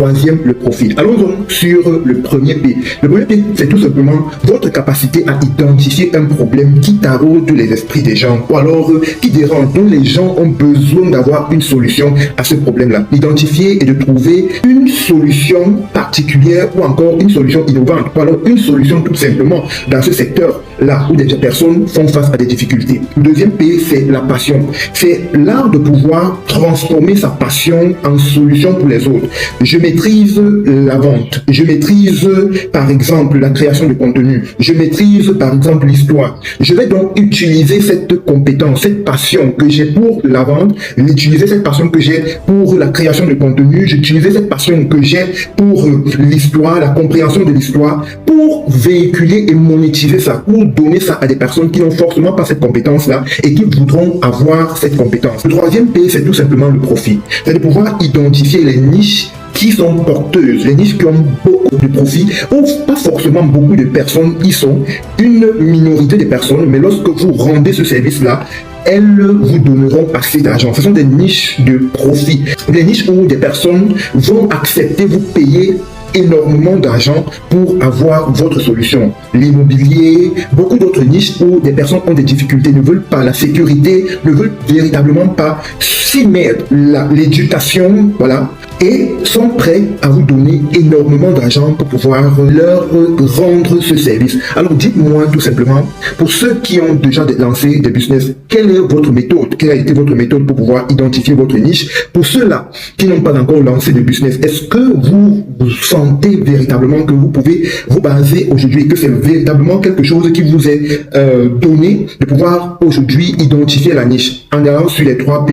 troisième, le profil. Allons donc sur le premier P. Le premier P, c'est tout simplement votre capacité à identifier un problème qui taraude les esprits des gens ou alors qui dérange, dont les gens ont besoin d'avoir une solution à ce problème-là. Identifier et de trouver une solution particulière ou encore une solution innovante ou alors une solution tout simplement dans ce secteur-là où des personnes font face à des difficultés. Le deuxième P, c'est la passion. C'est l'art de pouvoir transformer sa passion en solution pour les autres. Je maîtrise la vente. Je maîtrise par exemple la création de contenu. Je maîtrise par exemple l'histoire. Je vais donc utiliser cette compétence, cette passion que j'ai pour la vente, utiliser cette passion que j'ai pour la création de contenu, j'utiliser cette passion que j'ai pour l'histoire, la compréhension de l'histoire, pour véhiculer et monétiser ça, pour donner ça à des personnes qui n'ont forcément pas cette compétence-là et qui voudront avoir cette compétence. Le troisième P, c'est tout simplement le profit. C'est de pouvoir identifier les niches qui sont porteuses, les niches qui ont beaucoup de profit, ou pas forcément beaucoup de personnes qui sont une minorité de personnes, mais lorsque vous rendez ce service-là, elles vous donneront assez d'argent. Ce sont des niches de profit, des niches où des personnes vont accepter vous payer énormément d'argent pour avoir votre solution. L'immobilier, beaucoup d'autres niches où des personnes ont des difficultés, ne veulent pas la sécurité, ne veulent véritablement pas s'y mettre, l'éducation, voilà, et sont prêts à vous donner énormément d'argent pour pouvoir leur rendre ce service. Alors dites-moi tout simplement, pour ceux qui ont déjà lancé des business, quelle est votre méthode? Quelle a été votre méthode pour pouvoir identifier votre niche? Pour ceux-là qui n'ont pas encore lancé de business, est-ce que vous sentez véritablement que vous pouvez vous baser aujourd'hui, que c'est véritablement quelque chose qui vous est donné de pouvoir aujourd'hui identifier la niche en allant sur les trois P?